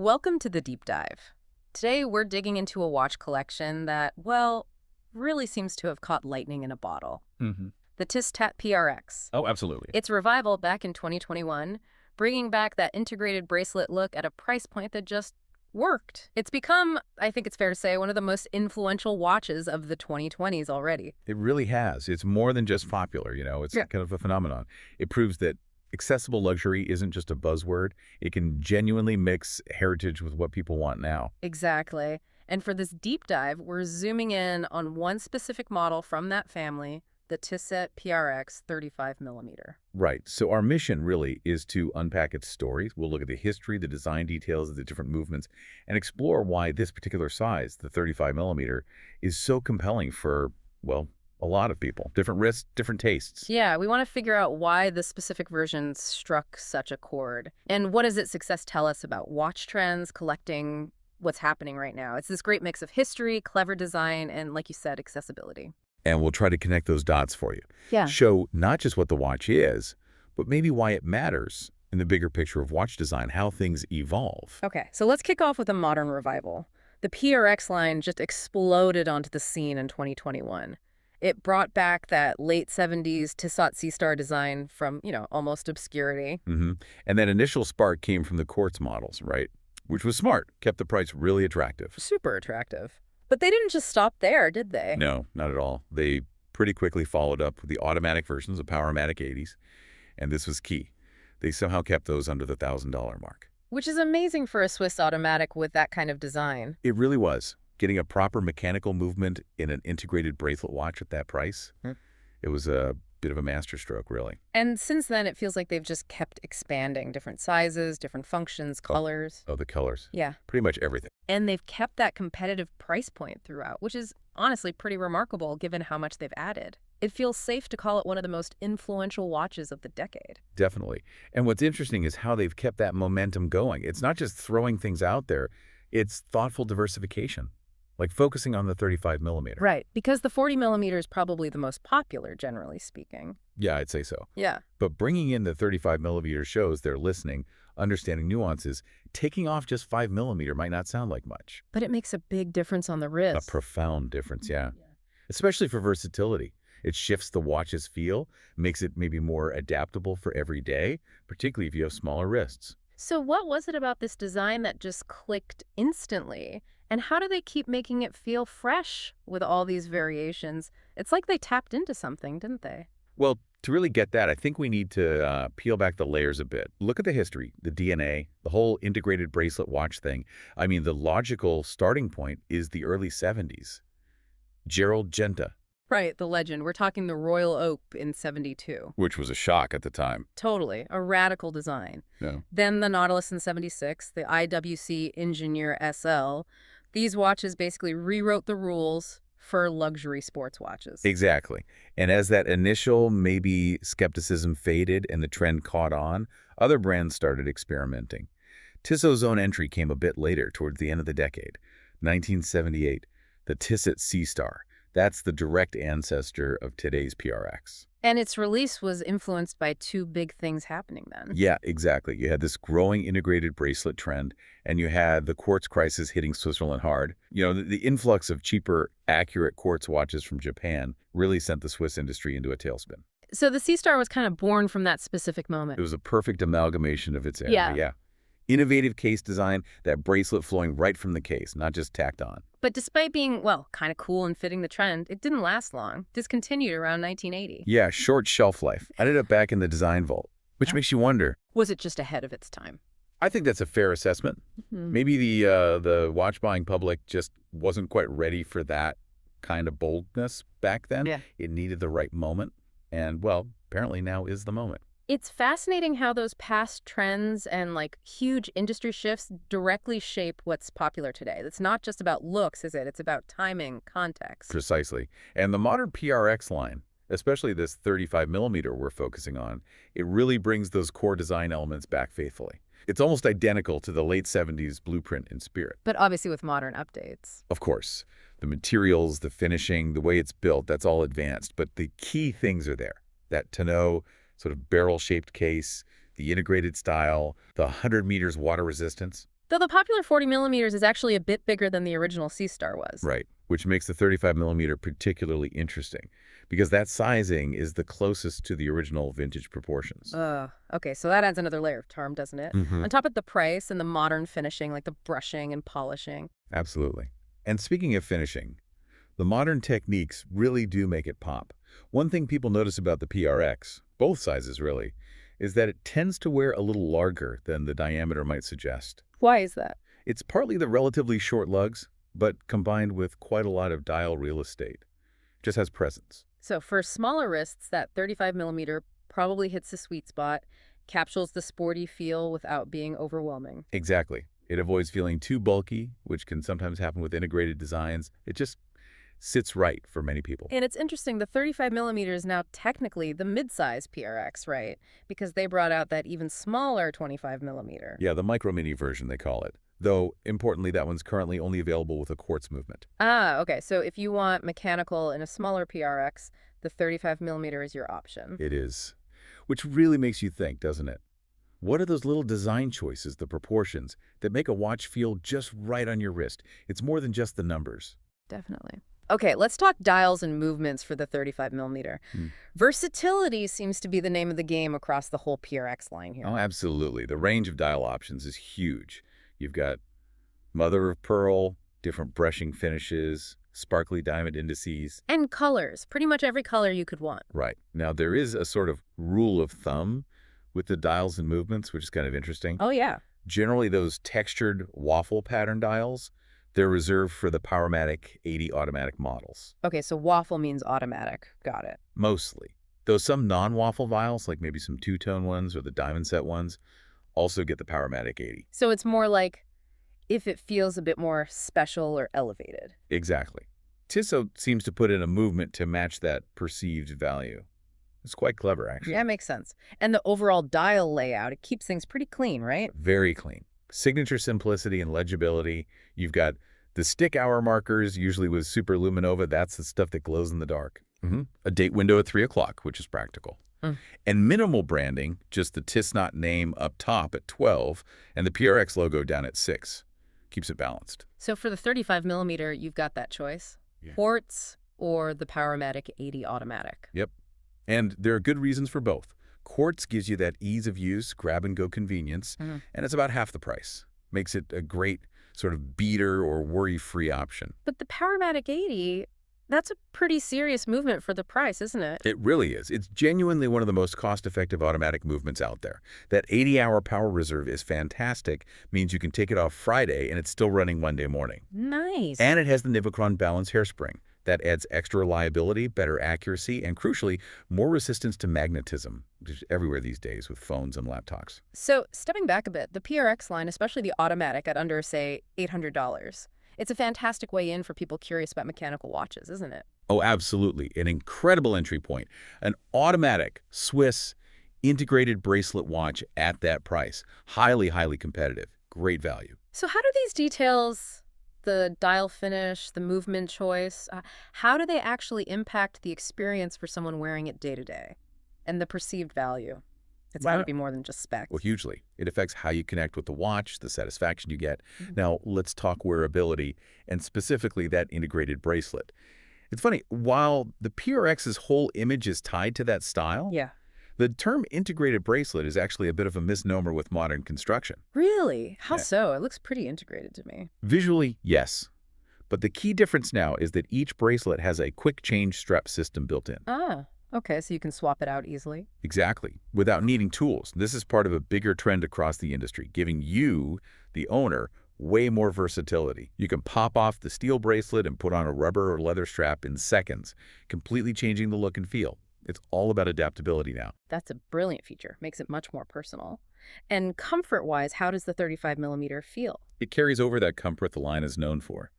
Welcome to the deep dive. Today we're digging into a watch collection that, well, really seems to have caught lightning in a bottle. hmm The Tissot PRX. Oh, absolutely. Its revival back in 2021, bringing back that integrated bracelet look at a price point that just worked. It's become, I think it's fair to say, one of the most influential watches of the 2020s already. It really has. It's more than just popular, it's Yeah. kind of a phenomenon. It proves that accessible luxury isn't just a buzzword. It can genuinely mix heritage with what people want now. Exactly. And for this deep dive, we're zooming in on one specific model from that family, the Tissot PRX 35mm. Right. So our mission really is to unpack its stories. We'll look at the history, the design details of the different movements, and explore why this particular size, the 35mm, is so compelling for, well, a lot of people. Different wrists, different tastes. Yeah, we want to figure out why the specific version struck such a chord. And what does its success tell us about watch trends, collecting, what's happening right now? It's this great mix of history, clever design, and, like you said, accessibility. And we'll try to connect those dots for you. Yeah. Show not just what the watch is, but maybe why it matters in the bigger picture of watch design, how things evolve. Okay, so let's kick off with a modern revival. The PRX line just exploded onto the scene in 2021. It brought back that late 70s Tissot Seastar design from, almost obscurity. And that initial spark came from the quartz models, right? Which was smart, kept the price really attractive. Super attractive. But they didn't just stop there, did they? No, not at all. They pretty quickly followed up with the automatic versions of Powermatic 80s, and this was key. They somehow kept those under the $1,000 mark. Which is amazing for a Swiss automatic with that kind of design. It really was. Getting a proper mechanical movement in an integrated bracelet watch at that price, it was a bit of a masterstroke, really. And since then, it feels like they've just kept expanding. Different sizes, different functions, colors. Oh, the colors. Yeah. Pretty much everything. And they've kept that competitive price point throughout, which is honestly pretty remarkable given how much they've added. It feels safe to call it one of the most influential watches of the decade. Definitely. And what's interesting is how they've kept that momentum going. It's not just throwing things out there. It's thoughtful diversification, like focusing on the 35mm. Right, because the 40mm is probably the most popular, generally speaking. Yeah, I'd say so. Yeah. But bringing in the 35mm shows they're listening, understanding nuances. Taking off just 5mm might not sound like much. But it makes a big difference on the wrist. A profound difference, yeah. Especially for versatility. It shifts the watch's feel, makes it maybe more adaptable for every day, particularly if you have smaller wrists. So what was it about this design that just clicked instantly? And how do they keep making it feel fresh with all these variations? It's like they tapped into something, didn't they? Well, to really get that, I think we need to peel back the layers a bit. Look at the history, the DNA, the whole integrated bracelet watch thing. I mean, the logical starting point is the early 70s. Gerald Genta. Right, the legend. We're talking the Royal Oak in 72. Which was a shock at the time. Totally. A radical design. Yeah. Then the Nautilus in 76, the IWC Engineer SL. These watches basically rewrote the rules for luxury sports watches. Exactly. And as that initial maybe skepticism faded and the trend caught on, other brands started experimenting. Tissot's own entry came a bit later, towards the end of the decade. 1978, the Tissot Seastar. That's the direct ancestor of today's PRX. And its release was influenced by two big things happening then. Yeah, exactly. You had this growing integrated bracelet trend, and you had the quartz crisis hitting Switzerland hard. The influx of cheaper, accurate quartz watches from Japan really sent the Swiss industry into a tailspin. So the Seastar was kind of born from that specific moment. It was a perfect amalgamation of its era. Yeah. Innovative case design, that bracelet flowing right from the case, not just tacked on. But despite being, well, kind of cool and fitting the trend, it didn't last long. Discontinued around 1980. Yeah, short shelf life. Ended up back in the design vault, which makes you wonder. Was it just ahead of its time? I think that's a fair assessment. Maybe the watch-buying public just wasn't quite ready for that kind of boldness back then. Yeah. It needed the right moment, and, well, apparently now is the moment. It's fascinating how those past trends and huge industry shifts directly shape what's popular today. It's not just about looks, is it? It's about timing, context. Precisely. And the modern PRX line, especially this 35mm we're focusing on, it really brings those core design elements back faithfully. It's almost identical to the late 70s blueprint in spirit. But obviously with modern updates. Of course, the materials, the finishing, the way it's built, that's all advanced. But the key things are there. That tonneau, sort of barrel-shaped case, the integrated style, the 100 meters water resistance. Though the popular 40 millimeters is actually a bit bigger than the original Seastar was. Right, which makes the 35mm particularly interesting because that sizing is the closest to the original vintage proportions. Okay, so that adds another layer of charm, doesn't it? Hmm. On top of the price and the modern finishing, like the brushing and polishing. Absolutely. And speaking of finishing, the modern techniques really do make it pop. One thing people notice about the PRX, both sizes really, is that it tends to wear a little larger than the diameter might suggest. Why is that? It's partly the relatively short lugs, but combined with quite a lot of dial real estate. Just has presence. So for smaller wrists, that 35 millimeter probably hits the sweet spot, captures the sporty feel without being overwhelming. Exactly. It avoids feeling too bulky, which can sometimes happen with integrated designs. It just sits right for many people. And it's interesting, the 35 millimeter is now technically the mid-size PRX, right? Because they brought out that even smaller 25 millimeter. Yeah, the micro mini version they call it. Though, importantly, that one's currently only available with a quartz movement. Okay. So if you want mechanical in a smaller PRX, the 35 millimeter is your option. It is. Which really makes you think, doesn't it? What are those little design choices, the proportions, that make a watch feel just right on your wrist? It's more than just the numbers. Definitely. Okay, let's talk dials and movements for the 35 millimeter. Versatility seems to be the name of the game across the whole PRX line here. Oh, absolutely. The range of dial options is huge. You've got mother of pearl, different brushing finishes, sparkly diamond indices. And colors. Pretty much every color you could want. Right. Now, there is a sort of rule of thumb with the dials and movements, which is kind of interesting. Oh, yeah. Generally, those textured waffle pattern dials, they're reserved for the Powermatic 80 automatic models. Okay, so waffle means automatic. Got it. Mostly. Though some non-waffle dials, like maybe some two-tone ones or the diamond set ones, also get the Powermatic 80. So it's more like if it feels a bit more special or elevated. Exactly. Tissot seems to put in a movement to match that perceived value. It's quite clever, actually. Yeah, makes sense. And the overall dial layout, it keeps things pretty clean, right? Very clean. Signature simplicity and legibility. You've got the stick hour markers, usually with super luminova. That's the stuff that glows in the dark. A date window at 3 o'clock, which is practical. And minimal branding, just the Tissot name up top at 12 and the PRX logo down at 6. Keeps it balanced. So for the 35 millimeter, you've got that choice. Yeah. Quartz or the Powermatic 80 automatic. Yep. And there are good reasons for both. Quartz gives you that ease of use, grab-and-go convenience, and it's about half the price. Makes it a great sort of beater or worry-free option. But the Powermatic 80, that's a pretty serious movement for the price, isn't it? It really is. It's genuinely one of the most cost-effective automatic movements out there. That 80-hour power reserve is fantastic, means you can take it off Friday and it's still running Monday morning. Nice. And it has the Nivicron balance hairspring. That adds extra reliability, better accuracy, and crucially, more resistance to magnetism, which is everywhere these days with phones and laptops. So stepping back a bit, the PRX line, especially the automatic at under, say, $800, it's a fantastic way in for people curious about mechanical watches, isn't it? Oh, absolutely. An incredible entry point. An automatic Swiss integrated bracelet watch at that price. Highly, highly competitive. Great value. So how do these details, the dial finish, the movement choice, how do they actually impact the experience for someone wearing it day to day and the perceived value? It's got to be more than just specs. Well, hugely. It affects how you connect with the watch, the satisfaction you get. Now, let's talk wearability, and specifically that integrated bracelet. It's funny, while the PRX's whole image is tied to that style, Yeah. the term integrated bracelet is actually a bit of a misnomer with modern construction. Really? How Yeah. so? It looks pretty integrated to me. Visually, yes. But the key difference now is that each bracelet has a quick change strap system built in. Okay, so you can swap it out easily. Exactly, without needing tools. This is part of a bigger trend across the industry, giving you, the owner, way more versatility. You can pop off the steel bracelet and put on a rubber or leather strap in seconds, completely changing the look and feel. It's all about adaptability now. That's a brilliant feature. Makes it much more personal. And comfort-wise, how does the 35 millimeter feel? It carries over that comfort the line is known for.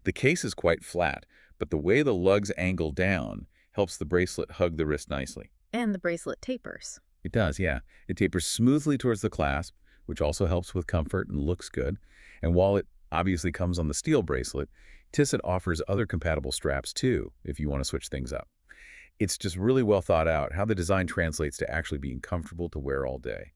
The case is quite flat, but the way the lugs angle down helps the bracelet hug the wrist nicely. And the bracelet tapers. It does, yeah. It tapers smoothly towards the clasp, which also helps with comfort and looks good. And while it obviously comes on the steel bracelet, Tissot offers other compatible straps too, if you want to switch things up. It's just really well thought out how the design translates to actually being comfortable to wear all day.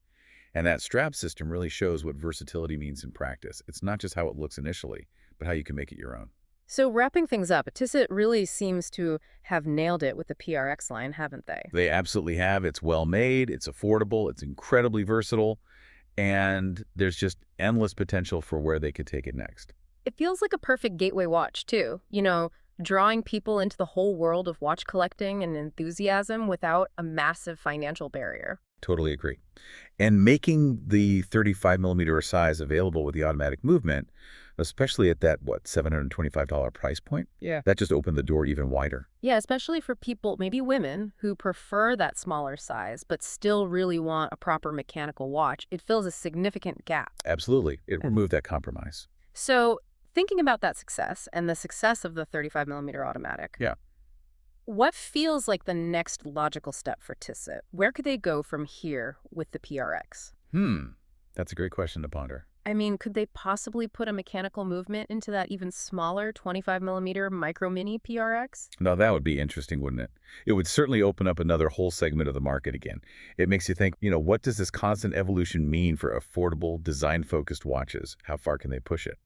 And that strap system really shows what versatility means in practice. It's not just how it looks initially, but how you can make it your own. So wrapping things up, Tissot really seems to have nailed it with the PRX line, haven't they? They absolutely have. It's well made, it's affordable, it's incredibly versatile, and there's just endless potential for where they could take it next. It feels like a perfect gateway watch, too. Drawing people into the whole world of watch collecting and enthusiasm without a massive financial barrier. Totally agree. And making the 35mm size available with the automatic movement, especially at that, what, $725 price point? Yeah. That just opened the door even wider. Yeah, especially for people, maybe women, who prefer that smaller size but still really want a proper mechanical watch. It fills a significant gap. Absolutely. It removed that compromise. So thinking about that success and the success of the 35mm automatic, Yeah. what feels like the next logical step for Tissot? Where could they go from here with the PRX? That's a great question to ponder. I mean, could they possibly put a mechanical movement into that even smaller 25mm micro mini PRX? Now, that would be interesting, wouldn't it? It would certainly open up another whole segment of the market again. It makes you think, what does this constant evolution mean for affordable, design-focused watches? How far can they push it?